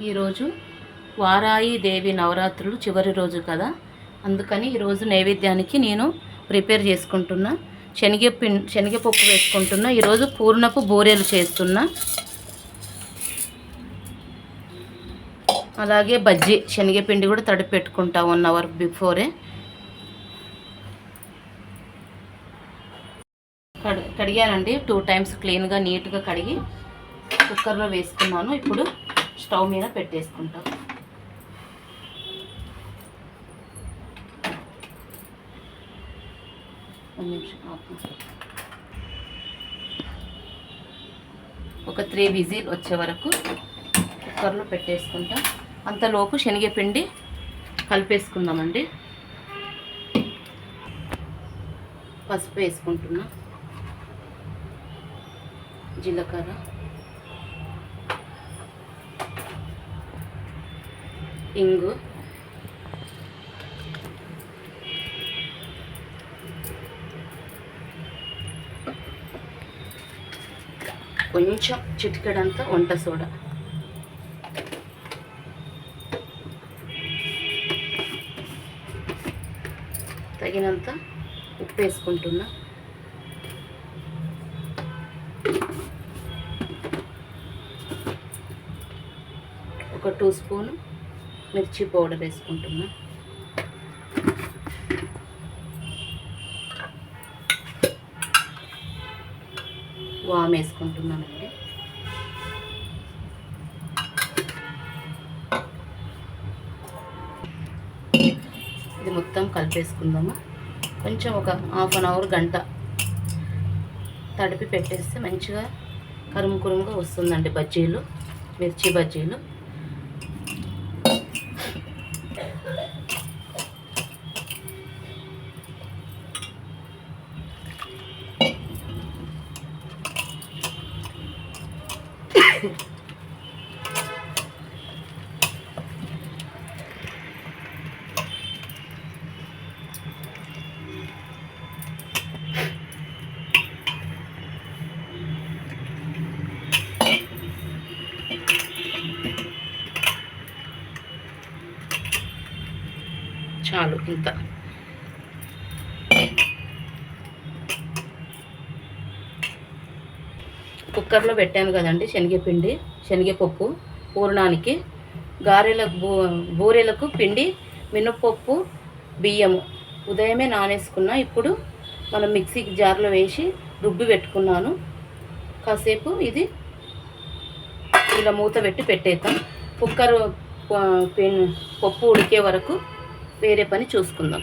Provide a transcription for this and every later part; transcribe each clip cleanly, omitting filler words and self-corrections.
ఈరోజు వారాయి దేవి నవరాత్రులు చివరి రోజు కదా, అందుకని ఈరోజు నైవేద్యానికి నేను ప్రిపేర్ చేసుకుంటున్నా. శనగపప్పు వేసుకుంటున్నా. ఈరోజు పూర్ణపు బూరెలు చేస్తున్నా. అలాగే బజ్జీ శనగపిండి కూడా తడిపి పెట్టుకుంటా 1 అవర్ బిఫోరే. కడిగానండి 2 టైమ్స్ క్లీన్గా నీట్గా కడిగి కుక్కర్లో వేసుకున్నాను. ఇప్పుడు స్టవ్ మీద పెట్టేసుకుంటాం. ఒక 3 విజిల్ వచ్చే వరకు కుక్కర్లో పెట్టేసుకుంటాం. అంతలోపు శనగపిండి కలిపేసుకుందామండి. పసుపు వేసుకుంటున్నా, జీలకర్ర, ఇంగు, కొంచెం చిటికెడంతా వంట సోడా, తగినంత ఉప్పు వేసుకుంటున్నా. ఒక 2 స్పూన్ మిర్చి పౌడర్ వేసుకుంటున్నా. వామ్ వేసుకుంటున్నానండి. ఇది మొత్తం కలిపేసుకుందాము. కొంచెం ఒక హాఫ్ అన్ అవర్ గంట తడిపి పెట్టేస్తే మంచిగా కరుముకురుముగా వస్తుందండి బజ్జీలు, మిర్చి బజ్జీలు. చాలు ఇంత. కుక్కర్లో పెట్టాను కదండి శనగపప్పు పూర్ణానికి. బూరెలకు పిండి మినపప్పు, బియ్యము ఉదయమే నానేసుకున్నా. ఇప్పుడు మనం మిక్సీ జార్లో వేసి రుబ్బి పెట్టుకున్నాను. కాసేపు ఇది ఇలా మూత పెట్టి పెట్టేద్దాం. కుక్కర్ పప్పు ఉడికే వరకు వేరే పని చూసుకుందాం.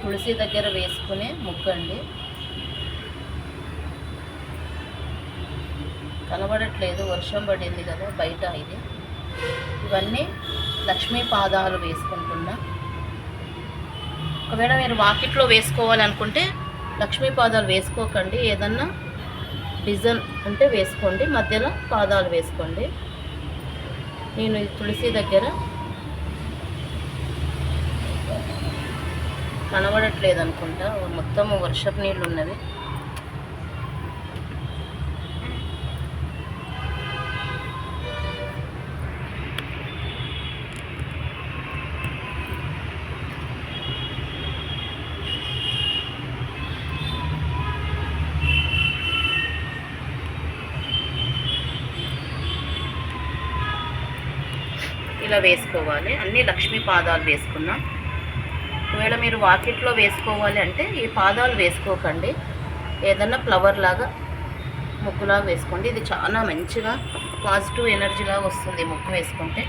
తులసి దగ్గర వేసుకునే ముగ్గండి. కనబడట్లేదు, వర్షం పడింది కదా బయట. ఇవన్నీ లక్ష్మీ పాదాలు వేసుకుంటున్నా. ఒకవేళ మీరు వాకిట్లో వేసుకోవాలనుకుంటే లక్ష్మీ పాదాలు వేసుకోకండి, ఏదన్నా డిజైన్ అంటే వేసుకోండి, మధ్యలో పాదాలు వేసుకోండి. నేను ఈ తులసి దగ్గర కనబడట్లేదు అనుకుంటా, మొత్తం వర్షపు నీళ్ళు ఉన్నవి. ఇలా వేసుకోవాలి. అన్ని లక్ష్మీ పాదాలు వేసుకున్నాం. ఒకవేళ మీరు వాకిట్లో వేసుకోవాలి అంటే ఈ పాదాలు వేసుకోకండి, ఏదన్నా ఫ్లవర్ లాగా ముగ్గులాగా వేసుకోండి. ఇది చాలా మంచిగా పాజిటివ్ ఎనర్జీలాగా వస్తుంది ముగ్గు వేసుకుంటే.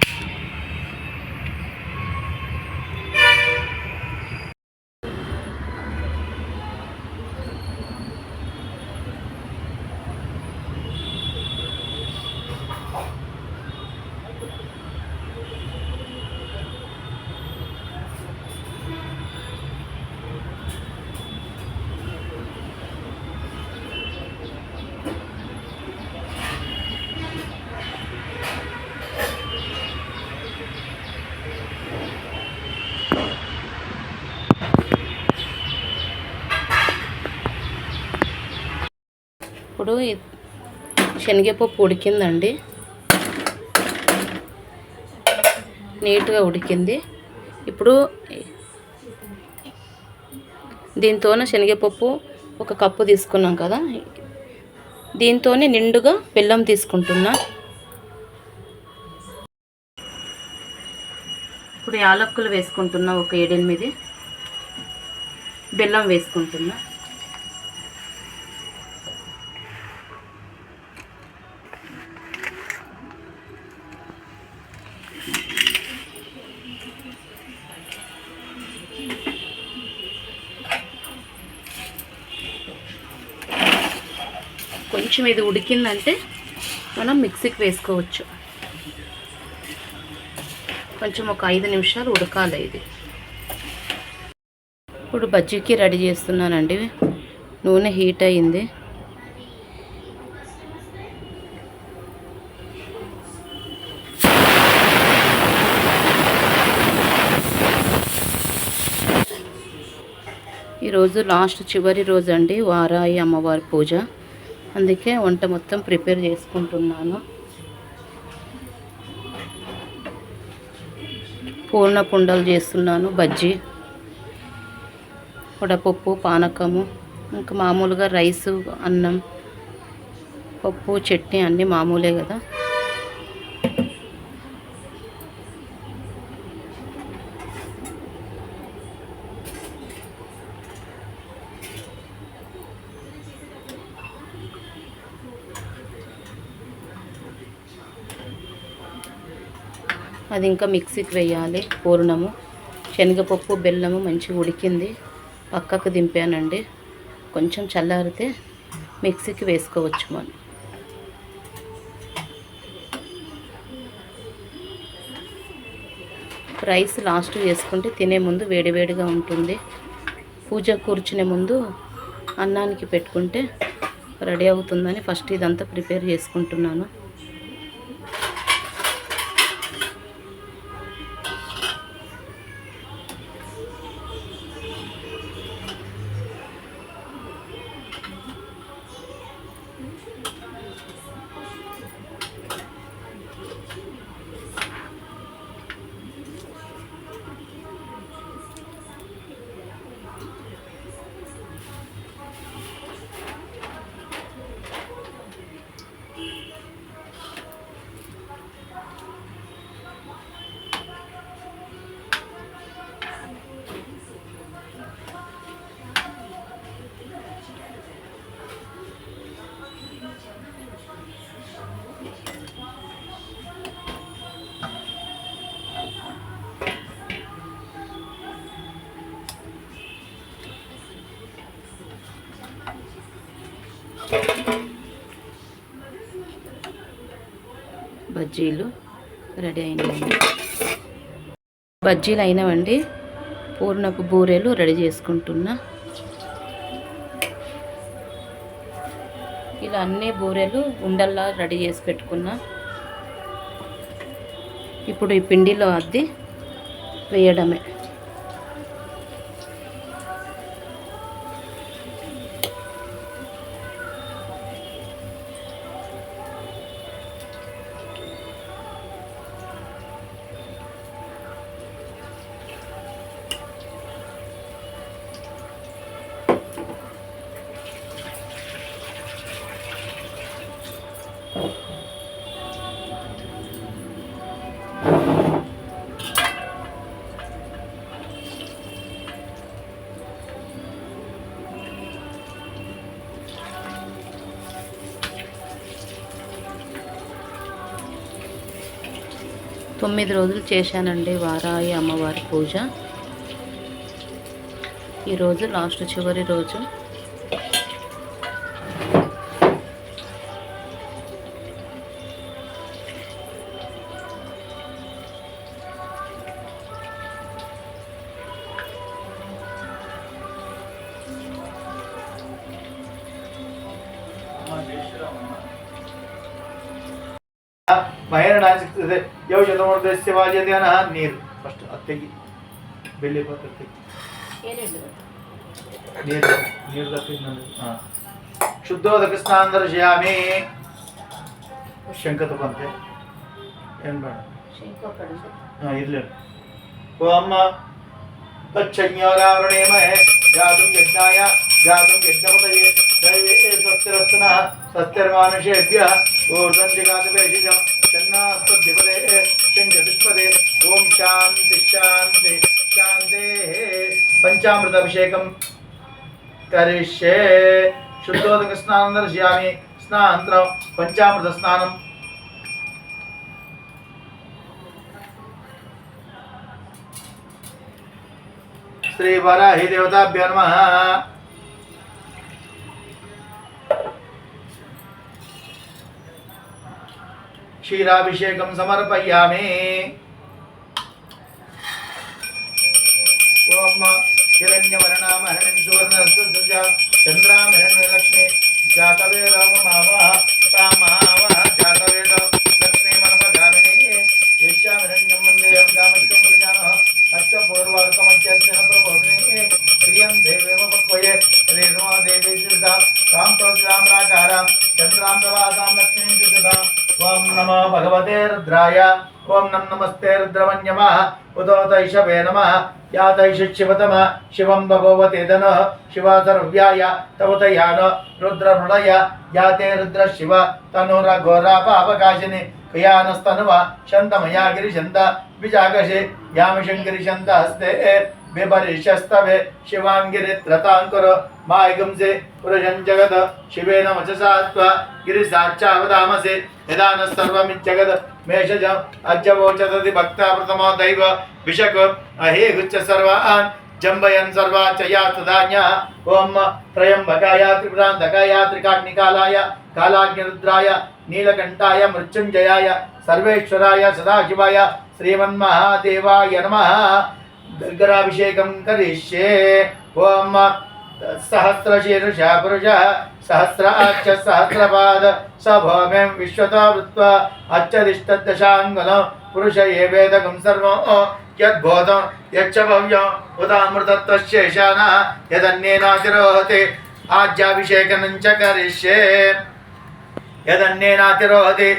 ఇప్పుడు శనగపప్పు ఉడికిందండి, నీట్గా ఉడికింది. ఇప్పుడు దీంతోనే శనగపప్పు 1 కప్పు తీసుకున్నాం కదా, దీంతోనే నిండుగా బెల్లం తీసుకుంటున్నా. ఇప్పుడు యాలక్కులు వేసుకుంటున్నా, ఒక 7-8 బెల్లం వేసుకుంటున్నా. కొంచెం ఇది ఉడికిందంటే మనం మిక్సీకి వేసుకోవచ్చు. కొంచెం ఒక 5 నిమిషాలు ఉడకాలి ఇది. ఇప్పుడు బజ్జీకి రెడీ చేస్తున్నానండి. నూనె హీట్ అయింది. ఈరోజు చివరి రోజు అండి, వారాయి అమ్మవారి పూజ. అందుకే వంట మొత్తం ప్రిపేర్ చేసుకుంటున్నాను. పూర్ణ పుండలు చేస్తున్నాను, బజ్జీ, వడపప్పు, పానకము, ఇంకా మామూలుగా రైసు, అన్నం, పప్పు, చట్నీ అన్నీ మామూలే కదా. అది ఇంకా మిక్సీకి వేయాలి. పూర్ణము, శనగపప్పు, బెల్లము మంచిగా ఉడికింది, పక్కకు దింపానండి. కొంచెం చల్లారితే మిక్సీకి వేసుకోవచ్చు మనం. రైస్ లాస్ట్ వేసుకుంటే తినే ముందు వేడివేడిగా ఉంటుంది. పూజ కూర్చునే ముందు అన్నానికి పెట్టుకుంటే రెడీ అవుతుందని ఫస్ట్ ఇదంతా ప్రిపేర్ చేసుకుంటున్నాను. బజ్జీలు రెడీ అయినాయండి. బజ్జీలు అయినవండి. పూర్ణపు బూరెలు రెడీ చేసుకుంటున్నా. ఇలా అన్ని బూరెలు ఉండల్లా రెడీ చేసి పెట్టుకున్నా. ఇప్పుడు ఈ పిండిలో అద్ది వేయడమే. తొమ్మిది రోజులు చేశానండి వారాయి అమ్మవారి పూజ. ఈరోజు లాస్ట్ చివరి రోజు. ಮಹೇರನಾಚಿಕ್ತದೆ ಯೋ ಶತಮೂರ್ಧಸ್ಯ ವಾಜದೇನ ನೀರು ಫಸ್ಟ್ ಅತ್ತೆಗೆ ಬೆಳ್ಳಿ ಪತ್ರಕ್ಕೆ ನೀರು ನೀರು ತಪ್ಪಿದ್ದು ಹಾಂ ಶುದ್ಧೋದಕ ಸ್ನಾನ ದರ್ಶಯಾಮಿ ಶಂಕ ತಪ್ಪಂತೆ ಏನು ಬೇಡ ಹಾಂ ಇರಲಿ ಓಂ तच्छन्योरावृणेमहे जातुं यज्ञाय जातुं यज्ञपतये दैवे स्वस्तिरस्तनः स्वस्तिर्मानुषेभ्यः ऊर्ध्वं जगातवेशिजं शन्नास्तद्धिपदे शङ्खचतुष्पदे ॐ शान्ति शान्ति शान्तेः पञ्चामृताभिषेकं करिष्ये शुद्धोदकस्नानं दर्शयामि स्नानानन्तरं पञ्चामृतस्नानं श्री वराहि देवताभ्यो नमः। क्षीराभिषेकं समर्पयामि। ओम हिरण्यवर्णामहरणं सुवर्णस्वजा चन्द्रामहरणलक्ष्मी जातवेदमावः तामावः जातवेद लक्ष्मी मनपगामिनी यस्यामहरण्यं वन्देयं गामश्चं प्रजानः अष्टपूर्वार्थमध्यक्षण प्रबोधने श्रियं देवेव पक्वये रेणुमा देवी जुषदां राम तोज्राम राकारां चन्द्रां प्रवासां लक्ष्मीं जुषदां ओम नमो भगवते रुद्राय ओम नमस्ते रुद्रमन्यमः उदोतैषवे नमः यातैषिशिवतम शिवं भगवते धनः शिवा सर्व्याय तवतयान रुद्रमृडय याते रुद्रशिव तनुरघोरा पापकाशिनी क्रियानस्तनुवा शन्तमया गिरिशन्त विजागशे यामशङ्करिशन्त हस्ते विपरिशस्तवे शिवाङ्गिरित्रताङ्कुर मायगंसे पुरुषं जगत् शिवेन वचसा त्वा गिरिसाक्षावदामसे यदा न सर्वमिज्जगत् मेषज अज्जवोचतति भक्ता प्रथमो दैव विशक अहेगुच्च सर्वान् जम्बयन् सर्वाचया तदान्यः ओम त्रयम्बकाय त्रिपुरान्तकाय त्रिकाग्निकालाय कालाग्निरुद्राय नीलकण्ठाय मृत्युञ्जयाय सर्वेश्वराय सदाशिवाय श्रीमन्महादेवाय नमः। गर्गराभिषेकं करिष्ये। ओम सहस्रशीर्षा पुरुषः सहस्राक्ष सहस्रपाद स भौम्यं विश्वतो वृत्वा अच्छदिष्टदशाङ्गुलं पुरुष एवेदकं सर्वं यद्भूतं यच्च भव्यं उदामृतत्वशेषानः यदन्येनातिरोहते आज्याभिषेकं च करिष्ये। यदन्येनातिरोहते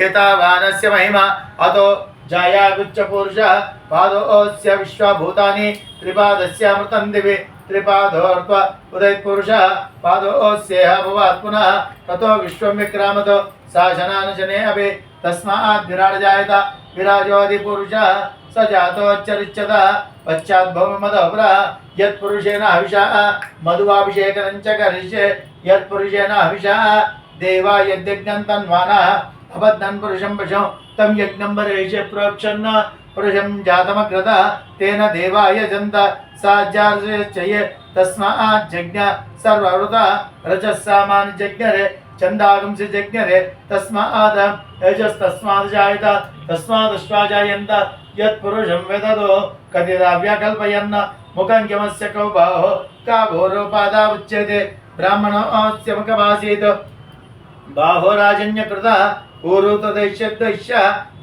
एतावानस्य महिमा अतो जायागुच्च पुरुषः पादोऽस्य विश्वभूतानि त्रिपादस्यामृतं दिवि त्रिपादोर्त्व उदयत्पुरुषः पादोऽस्येह भवात् पुनः ततो विश्वं विक्रामतो शासनानुशने अपि तस्मात् विराजजायत विराजोऽधिपुरुषः स जातोच्चरिच्यतः पश्चाद्भवमदोपरः यत्पुरुषेण हविषः मधुवाभिषेकं च करिष्ये। यत्पुरुषेण हविषः देवा यद्यज्ञं तन्वानः अबद्धन् पुरुषं पशुं तं यज्ञं वरेष्ये प्रोक्षन् पुरुषं जातमग्रतः तेन देवा यजन्त साज्यार्चये तस्मात् जज्ञ सर्ववृतः रजः सामान्यजज्ञरे छंदागंसि जज्ञरे तस्माद यजस्तस्माद् जायत तस्मादश्वा जायन्त यत्पुरुषं वेदतो कथिताव्यकल्पयन् मुखं किमस्य कौ बाहो का भोरोपादा उच्यते ब्राह्मणस्य मुखमासीत् बाहो राजन्यकृतः पूर्व तदैश्य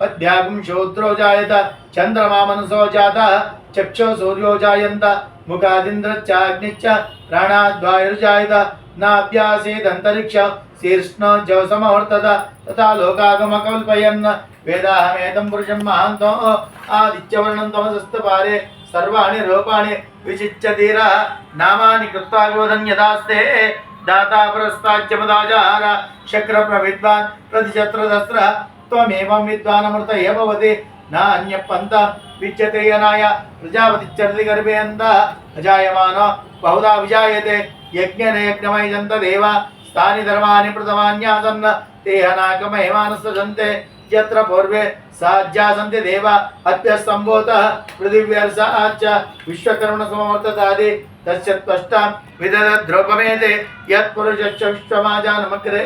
पद्भ्यागं शूद्रो जायत चंद्रमा मनसो जातः चक्षो सूर्यो जायन्त मुखादिन्द्रश्चाग्निश्च प्राणाद्वायुर्जायत नाभ्यासीदन्तरिक्ष शीर्ष्णो जवसमवर्तत तथा लोकागमकल्पयन् वेदाहमेतं पुरुषं महान्तो आदित्यवर्णं तमसस्तु पारे सर्वाणि रूपाणि विचिच्य धीरः नामानि कृत्वा गोधन् यदास्ते दाता पुरस्ताच्यमदाचार शक्र प्रविद्वान् प्रतिशत्रदस्त्र त्वमेवं विद्वानमृतये भवति नान्यपन्थ विच्यते यनाय प्रजापतिश्चरति गर्भे अन्तः अजायमानो बहुधा विजायते यज्ञेन यज्ञमयजन्त देवा स्थानि धर्माणि प्रथमान्यासन् ते हनाकमहिमानसजन्ते यत्र पूर्वे साज्यासन्ति देवा अद्य सम्भूतः पृथिव्यर्षाच्च विश्वकर्मणसमवर्ततादि तस्य त्वष्टा विदधद्रूपमेते यत्पुरुषश्च विश्वमाजानमग्रे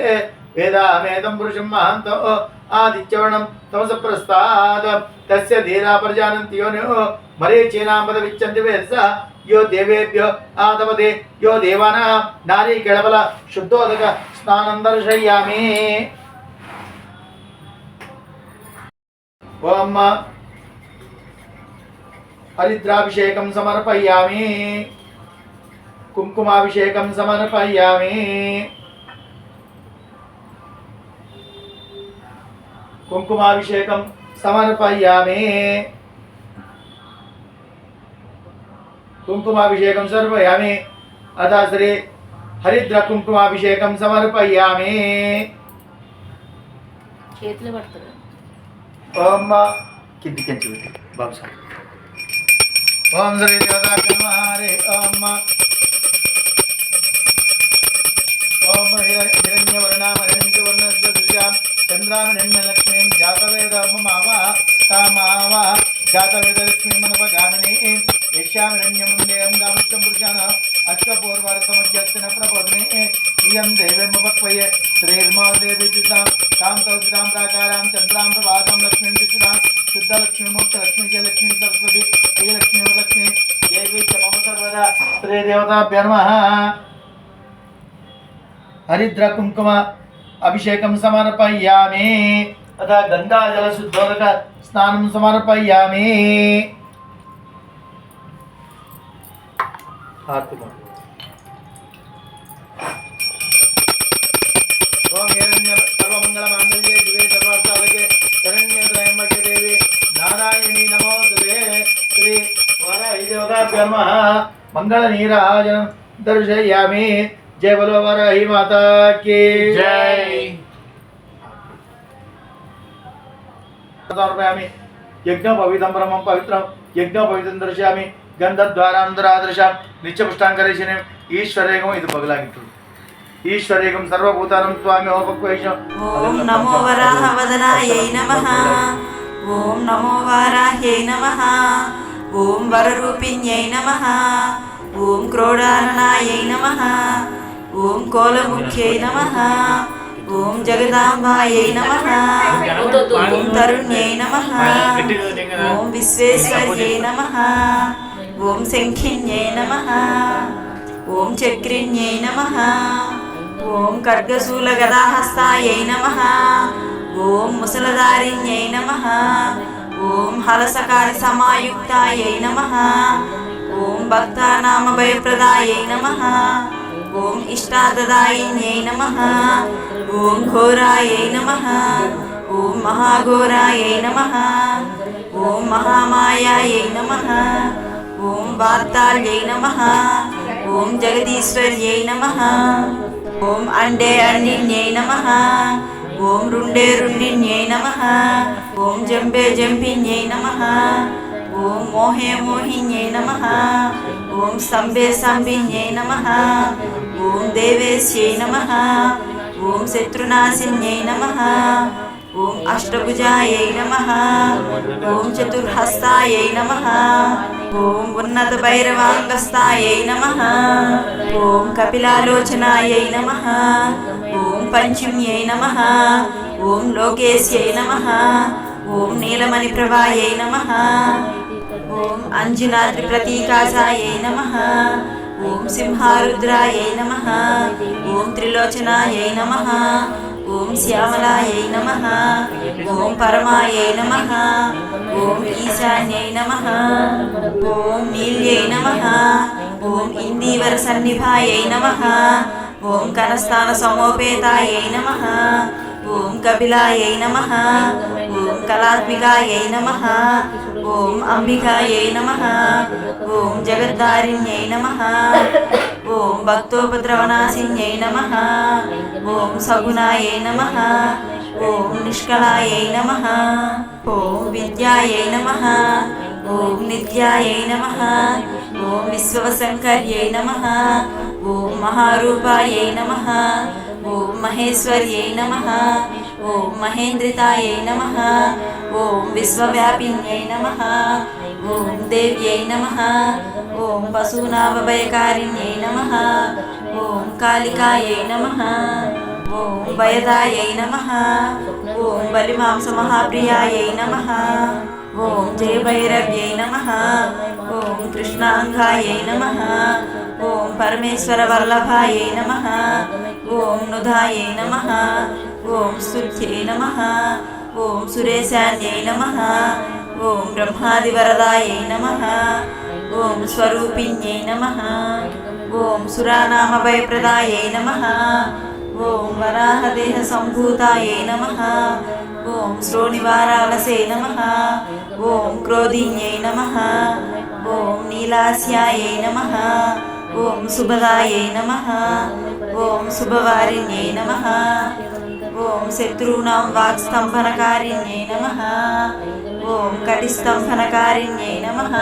वेदाहमेतं पुरुषं महान्तो आदित्यवर्णं तमसप्रस्तात् तस्य धीरा प्रजानन्ति योनिः मरीचीनां पदविच्छन्ति वेत्सः यो देवेभ्यो आदपते यो देवानां नारीकेळबल शुद्धोदक स्नानं दर्शयामि ओम हरिद्राभिषेकं समर्पयामि कुंकुमाभिषेकं समर्पयामि कुंकुमाभिषेकं समर्पयामि कुंकुमाभिषेकं समर्पयामि अतः श्री हरिद्र कुंकुमाभिषेकं समर्पयामि చేతులు పడతారు ओम किंच बाबू साहब ओम श्री देवता हरे ओम ओम हिरण्यवर्णामहिरण्यवर्णस्या चंद्रामहिरण्यलक्ष्मीं जातवेदमावा तामावा जातवेदलक्ष्मीं मनपगामिनी यस्यामहिरण्यमुण्डेयं गामिष्टं पुरुषाण अष्टपूर्वार्थमध्यक्षण प्रबोधने इयं देवीमुपक्वये श्रीर्मादेवी चितां तां तौसितां प्राकारां चन्द्रां प्रभातं लक्ष्मीं चितां शुद्धलक्ष्मी मोक्षलक्ष्मी जयलक्ष्मी सरस्वती श्रीलक्ष्मी वरलक्ष्मी देवी च मम सर्वदा श्रीदेवताभ्यो नमः हरिद्र कुंकुम अभिषेकं समर्पयामि तथा गंगाजल शुद्धोदक स्नानं समर्पयामि ओम हिरण्य सर्वमंगल मांगल्ये दिवे सर्वार्थसाधके शरण्ये त्र्यंबके देवी नारायणी नमोस्तुते श्री वाराही देवताभ्यो नमः मंगल नीराजनं दर्शयामि जय बोलो वाराही माता की जय समर्पयामि यज्ञ पवित्रं परमं पवित्रं यज्ञ पवित्रं दर्शयामि गंधद्वारांतरादृशां नित्यपुष्टांकरेशने ईश्वरेगम इदु बगलागिट्टु ईश्वरेगम सर्वभूतानां स्वामी ओपक्वेशं ओम नमो वराहवदनायै नमः ओम नमो वाराह्यै नमः ओम वररूपिण्यै नमः ओम क्रोडाननायै नमः ओम कोलमुख्यै नमः ओम जगदांबायै नमः ओम तरुण्यै नमः ओम विश्वेश्वर्यै नमः ओम शंखिन्यै नमः ओम चक्रिण्यै नमः ओम खड्गशूलगदाहस्तायै नमः ओम मुसलधारिण्यै नमः ओम हलसकारिसमायुक्तायै नमः ओम भक्तानामभयप्रदायै नमः ओम इष्टाददायिन्यै नमः ओम घोरायै नमः ओम महाघोरायै नमः ओम महामायायै नमः ओम वार्ताल्यै नमः ओम जगदीश्वर्यै नमः ओम अंडे अंडिन्यै नमः ओम रुंडे रुंडिन्यै नमः ओम जंबे जंबिन्यै नमः ओम मोहे मोहिन्यै नमः ओम संबे संबिन्यै नमः ओम देवेश्यै नमः ओम शत्रुनाशिन्यै नमः ओम अष्टभुजायै नमः ओम चतुर्हस्तायै नमः ओम उन्नतभैरवाङ्गस्तायै नमः ओम कपिलालोचनायै नमः ओम పంచమ్యై నమః ఓం లోకేశ్యై నమః ఓం నీలమణిప్రభాయై నమః ఓం అంజనాద్రి ప్రతీకాసాయై నమః ఓం సింహారుద్రాయై నమః ఓం త్రిలోచనాయై నమః ఓం శ్యామలాయై నమః ఓం పరమాయై నమః ఓం ఈశాన్యై నమః ఓం నీల్యై నమః ఓం ఇందీవర సన్నిభాయై నమః ఓం కనస్థాన సమోపేతాయై నమః ఓం కపిలాయై నమః ఓం కళాత్మికాయై నమః ఓం అంబికాయై నమః ఓం జగద్ధారిణ్యై నమః ఓం భక్తోపద్రవనాశిన్యై నమః ఓం సగుణాయై నమః ఓం నిష్కళాయై నమః ఓం విద్యాయై నమః ఓం నిత్యాయై నమః ఓం విశ్వశంకర్యై నమః ఓం మహారూపాయై నమః ఓం మహేశ్వర్యై నమః ఓం మహేంద్రితాయై నమః ఓం విశ్వవ్యాపిన్యై నమః ఓం దేవ్యై నమః ఓం పశూనాభయకారిణ్యై నమః ఓం కాళికాయై నమః ఓం భయదాయై నమః ఓం బలిమాంసమహాప్రియాయై నమః ఓం జయభైరవ్యై నమః ఓం కృష్ణాంగాయై నమః ఓం పరమేశ్వర వల్లభాయై నమః ఓం నుధాయై నమః ఓం స్తుత్యై నమః ఓం సురేశాన్యై నమః ఓం బ్రహ్మాదివరదాయై నమః ఓం స్వరూపిణ్యై నమః ఓం సురానామభయప్రదాయై నమః ఓం వరాహదేహ సంభూతాయై నమః ఓం శ్రోణివారాలసే నమః ఓం క్రోధిన్యై నమః ఓం నీలాస్యాయై నమః ఓం సుభదాయై నమః ఓం శుభవారిణ్యై నమః ఓం శత్రూణాం వాక్స్తంభనకారిణ్యై నమః ఓం కటిస్తంభనకారిణ్యై నమః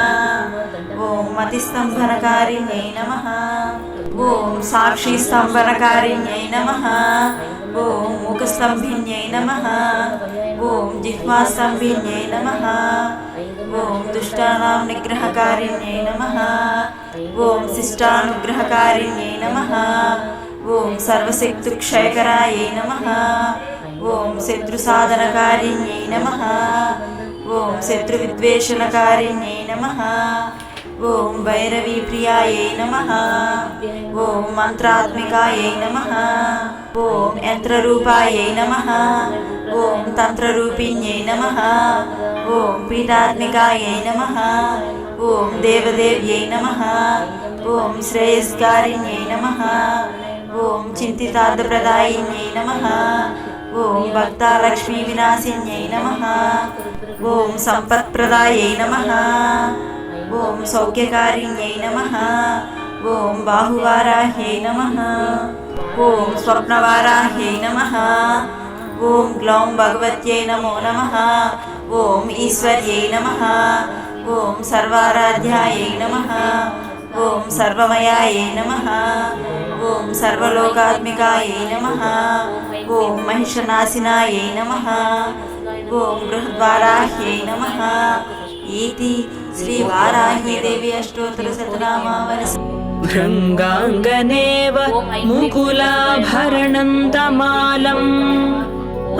ఓం మతిస్తంభనకారిణ్యై నమః ఓం సాక్షిస్తంభనకారిణ్యై నమః ఓం ముఖస్తంభిన్యై నమః ఓం జిహ్వాస్తంభిన్యై నమః ఓం దుష్టానాం నిగ్రహకారిణ్యై నమః ఓం శిష్టానుగ్రహకారిణ్యై నమః ఓం సర్వశక్తిక్షయకరాయై నమః ఓం శత్రుసాధనకారిణ్యై నమః ఓం శత్రువిద్వేషణకారిణ్యై నమః ఓం భైరవీప్రియాయై నమః ఓం మంత్రాత్మికాయై నమః ఓం యంత్రరూపాయై నమః ఓం తంత్రరూపిణ్యై నమః ఓం పీఠాత్మికాయై నమః ఓం దేవదేవ్యై నమః ఓం శ్రేయస్కారిణ్యై నమః ఓం చింతితార్థప్రదాయిన్యై నమః ఓం భక్తాలక్ష్మీ వినాశిన్యై నమః ఓం సంపత్ప్రదాయై నమః ఓం సౌఖ్యకారిణ్యై నమః ఓం బాహువారాహ్యై నమః ఓం స్వప్నవారాహ్యై నమః ఓం గ్లౌం భగవత్యై నమో నమః ఓం ఈశ్వర్యై నమః ఓం సర్వారాధ్యాయై నమః ఓం సర్వమయాయై నమః ఓం సర్వలోకాత్మికాయై నమః ఓం మహిషనాశినాయై నమః ఓం బృహద్వారాహ్యై నమః ఈతి శ్రీ వారాహీదేవి అష్టోత్తరశతనామావళి భృంగాంగనేవ ముకులాభరణం తమాలम्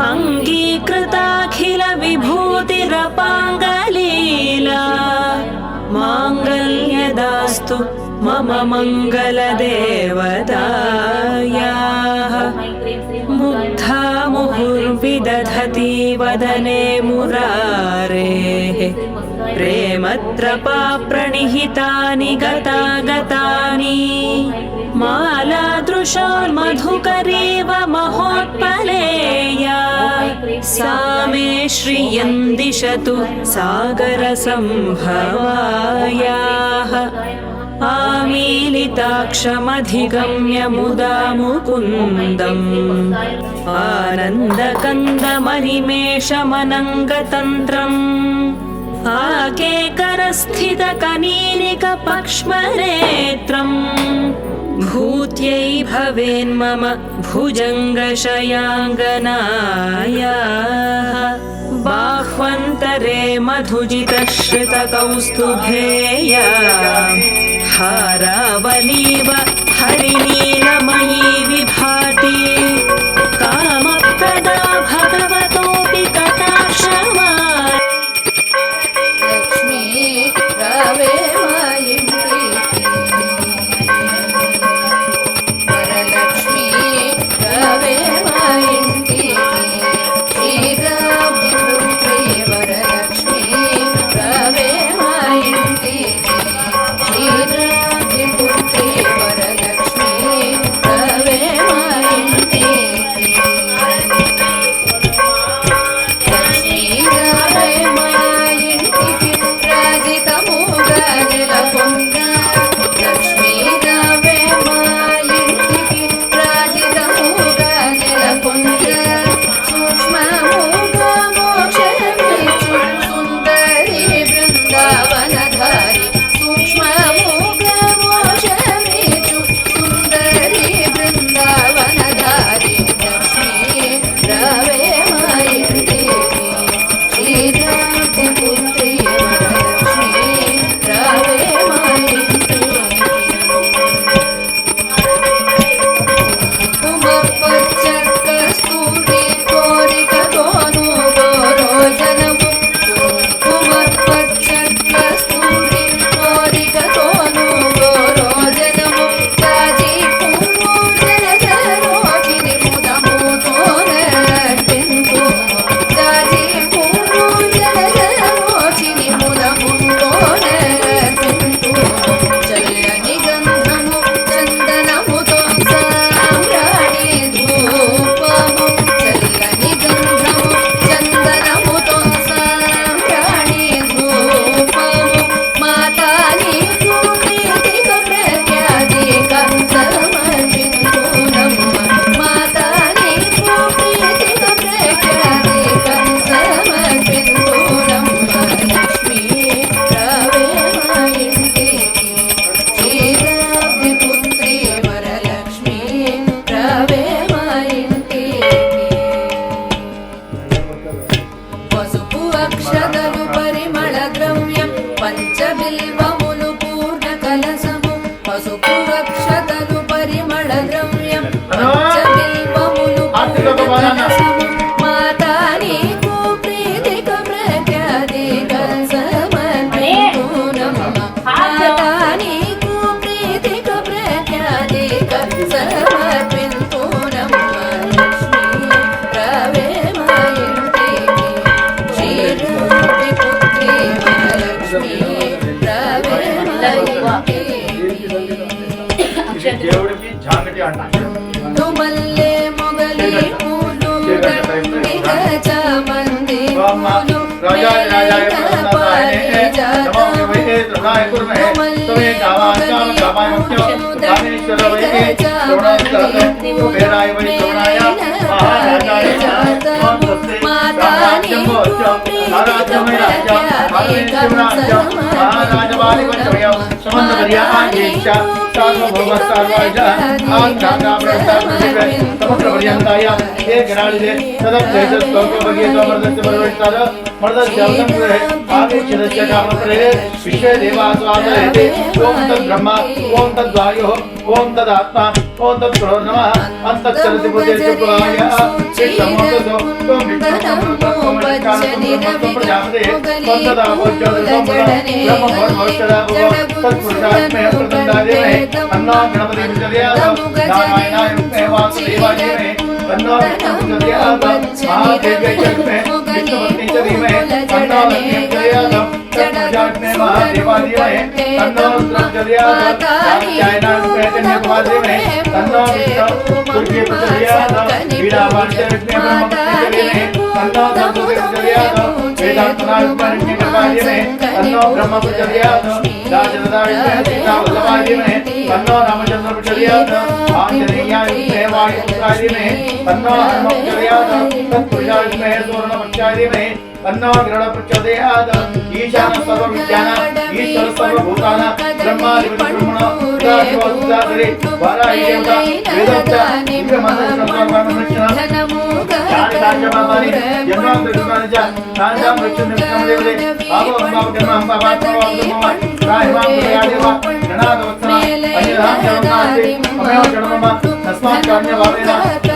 అంగీకృతాఖిల విభూతిరపాంగలీలా మాంగళ్యదాస్తు మమ మంగళదేవతాయాః ముగ్ధా ముహుర్విదధతి వదనే మురారేః ప్రేమత్రపా ప్రణిహితాని గతాగతాని మాలాదృశాన్మధుకరీవ మహోత్పలేయా సా మే శ్రియం దిశతు సాగరసంభవాయాః ఆమీలితాక్షమధిగమ్య ముదా ముకుందం ఆనందకందమనిమేషమనంగతంత్రం ఆకేకరస్థితకनीनिकपक्ष्मनेत्रं भूत्यै भवेन्मम भुजङ्गशयाङ्गनायाः बाह्वन्तरे मधुजितश्रितकौस्तुभेया हारावलीव हरिनीलमयी विभाति దేవుడికి జాంగటి అంటారు. మల్లె మొగలి పూలు చామంతి రాజాయ రాజాయ ప్రసన్నాయ నమో వైహే ద్రుణాయ కుర్మహే త్వమే కామాచామ కామాయ ముఖ్యో కామేశ్వర వైహే ద్రుణాయ కుబేరాయ వై ద్రుణాయ మహారాజాయ నమస్తే రాజ్యం వోచో రాజ్యమయ రాజ్యం పరమేశ్వర రాజ్యం మహారాజవారి వచయం సమన్త పర్యాయేష సార్వభౌమ సర్వజ ఆజ్ఞా ప్రస్తావే సమగ్ర పర్యంతాయ ఏ గరాళిదే సదం తేజస్ లోక భగీతో మర్దస్య పరవేష్టార మర్దస్య అవసంగ్రహే ఆవేక్షదస్య కామప్రే విశ్వ దేవాస్వాదయతే ఓం తద్ బ్రహ్మ ఓం తద్ వాయో ఓం తద్ ఆత్మ ఓం తద్ పురో నమః అంతఃచరతి భూతేషు ప్రాయ విష్ణుమోదతో ఓం విష్ణుమోదతో ప్రజాపతే ఓం తదా భోజ్యోతితో బ్రహ్మ భోర్భోషదా భవ తత్పురుషాత్మే ప్రదండాదేమే అన్నో గణపతి విజయాదో నారాయణాయ మే వాసుదేవాయ तन्नो प्रचोदयात् महादेव्यै जगमे विष्णुपत्नी च धीमहि तन्नो लक्ष्मी प्रचोदयात् तत्पुरुषात्मे महादेवाय तन्नो प्रचोदयात् कात्यायनाय कन्याकुमारी धीमहि तन्नो विष्णु तुर्की प्रचोदयात् वीणावाण्य लक्ष्मी ब्रह्मपत्नी च धीमहि तन्नो सरस्वती प्रचोदयात् वेदान्तनाय कन्याकुमारी धीमहि तन्नो ब्रह्म प्रचोदयात् राजदाय सीतावल्लभाय धीमहि तन्नो रामचन्द्र प्रचोदयात् आञ्जनेयाय वायुपुत्राय धीमहि तन्नो हनुमत् प्रचोदयात् तत्पुरुषाय सुवर्णपक्षाय धीमहि तन्नो गरुड प्रचोदयात् ईशान सर्वविद्यानां ईश्वर सर्वभूतानां ब्रह्माधिपति ब्रह्मणो सदाशिवसुधाधरे वाराहि देवता वेदोक्ता दिव्यमन्त्रसर्वमनुष्यः चारिताजमानि जन्मान्तरजुगानि च तान्तां रक्षन्निष्ठमदेवते आभोऽम्बावजन्माम्बावात्मवाब्धमो राहिमां प्रयादेव गणादवत्सना अन्यधां जन्मास्ति ममेव जन्मम तस्मात् काम्यभावेन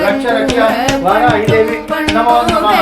रक्ष रक्ष वाराहि देवी नमो नमः